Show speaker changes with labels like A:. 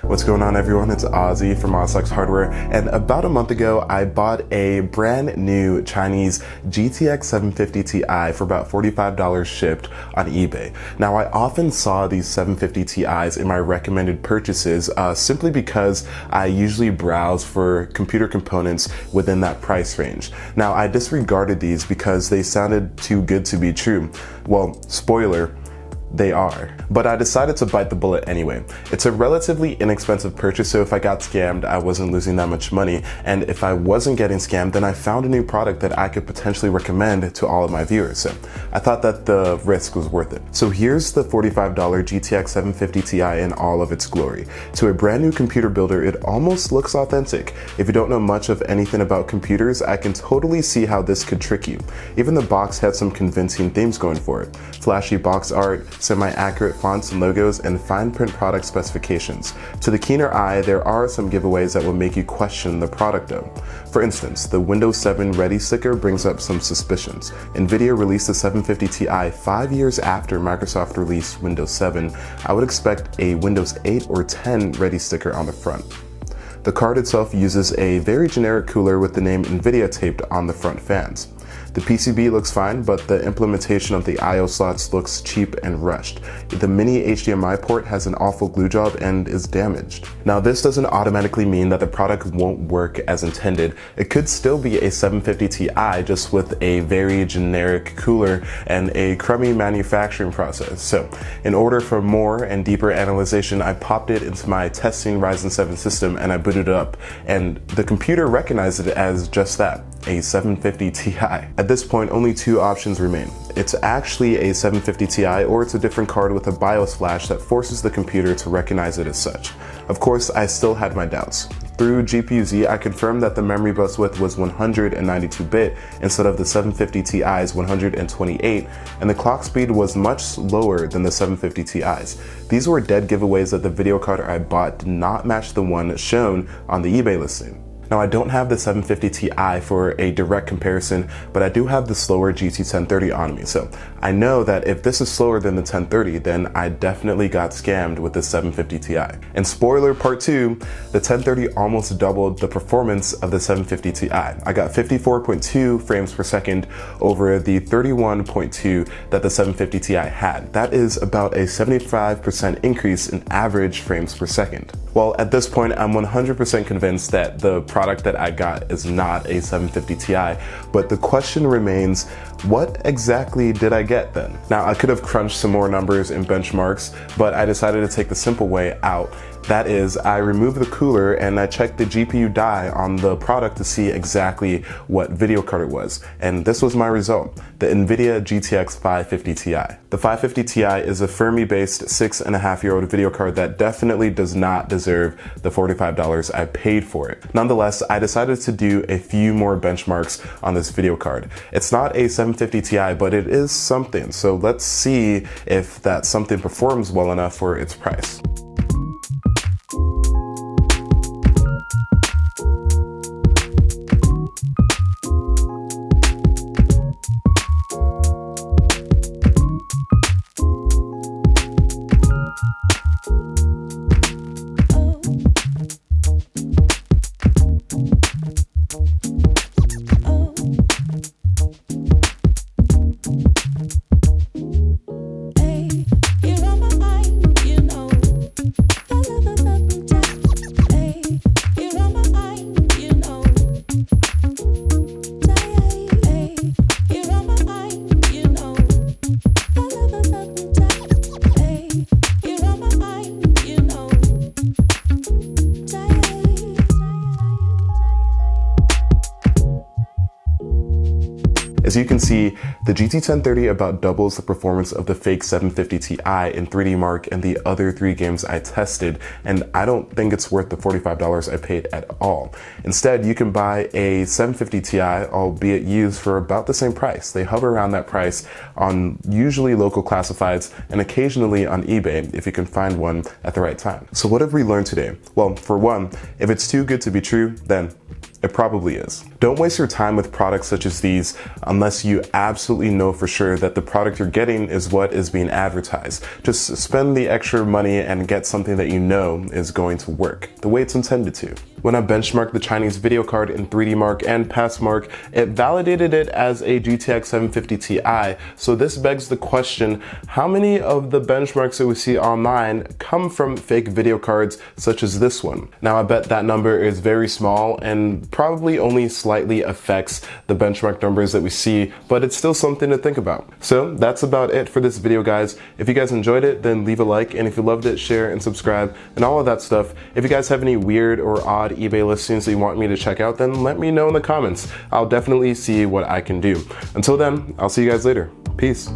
A: What's going on, everyone? It's Ozzy from OzTalksHW, and about a month ago I bought a brand new Chinese GTX 750 Ti for about $45 shipped on eBay. Now, I often saw these 750 Ti's in my recommended purchases simply because I usually browse for computer components within that price range. Now, I disregarded these because they sounded too good to be true. Well, spoiler, they are. But I decided to bite the bullet anyway. It's a relatively inexpensive purchase, so if I got scammed, I wasn't losing that much money. And if I wasn't getting scammed, then I found a new product that I could potentially recommend to all of my viewers. So I thought that the risk was worth it. So here's the $45 GTX 750 Ti in all of its glory. To a brand new computer builder, it almost looks authentic. If you don't know much of anything about computers, I can totally see how this could trick you. Even the box had some convincing themes going for it. Flashy box art, semi-accurate fonts and logos, and fine print product specifications. To the keener eye, there are some giveaways that will make you question the product though. For instance, the Windows 7 Ready sticker brings up some suspicions. NVIDIA released the 750 Ti 5 years after Microsoft released Windows 7. I would expect a Windows 8 or 10 Ready sticker on the front. The card itself uses a very generic cooler with the name NVIDIA taped on the front fans. The PCB looks fine, but the implementation of the I/O slots looks cheap and rushed. The mini HDMI port has an awful glue job and is damaged. Now, this doesn't automatically mean that the product won't work as intended. It could still be a 750 Ti just with a very generic cooler and a crummy manufacturing process. So, in order for more and deeper analyzation, I popped it into my testing Ryzen 7 system and I booted it up, and the computer recognized it as just that, a 750 Ti. At this point, only two options remain. It's actually a 750 Ti, or it's a different card with a BIOS flash that forces the computer to recognize it as such. Of course, I still had my doubts. Through GPU-Z, I confirmed that the memory bus width was 192-bit instead of the 750 Ti's 128, and the clock speed was much lower than the 750 Ti's. These were dead giveaways that the video card I bought did not match the one shown on the eBay listing. Now, I don't have the 750 Ti for a direct comparison, but I do have the slower GT 1030 on me. So I know that if this is slower than the 1030, then I definitely got scammed with the 750 Ti. And spoiler part 2, the 1030 almost doubled the performance of the 750 Ti. I got 54.2 frames per second over the 31.2 that the 750 Ti had. That is about a 75% increase in average frames per second. Well, at this point, I'm 100% convinced that the product that I got is not a 750 Ti, but the question remains, what exactly did I get then? Now, I could have crunched some more numbers and benchmarks, but I decided to take the simple way out. That is, I removed the cooler and I checked the GPU die on the product to see exactly what video card it was. And this was my result, the NVIDIA GTX 550 Ti. The 550 Ti is a Fermi-based 6.5-year-old video card that definitely does not deserve the $45 I paid for it. Nonetheless, I decided to do a few more benchmarks on this video card. It's not a 750 Ti, but it is something. So let's see if that something performs well enough for its price. As you can see, the GT 1030 about doubles the performance of the fake 750 Ti in 3D Mark and the other 3 games I tested, and I don't think it's worth the $45 I paid at all. Instead, you can buy a 750 Ti, albeit used, for about the same price. They hover around that price on usually local classifieds and occasionally on eBay if you can find one at the right time. So what have we learned today? Well, for one, if it's too good to be true, then It probably is. Don't waste your time with products such as these unless you absolutely know for sure that the product you're getting is what is being advertised. Just spend the extra money and get something that you know is going to work the way it's intended to. When I benchmarked the Chinese video card in 3D Mark and Passmark, it validated it as a GTX 750 Ti. So this begs the question, how many of the benchmarks that we see online come from fake video cards such as this one? Now I bet that number is very small and probably only slightly affects the benchmark numbers that we see, but it's still something to think about. So that's about it for this video, guys. If you guys enjoyed it, then leave a like, and if you loved it, share and subscribe and all of that stuff. If you guys have any weird or odd eBay listings that you want me to check out, then let me know in the comments. I'll definitely see what I can do. Until then, I'll see you guys later. Peace.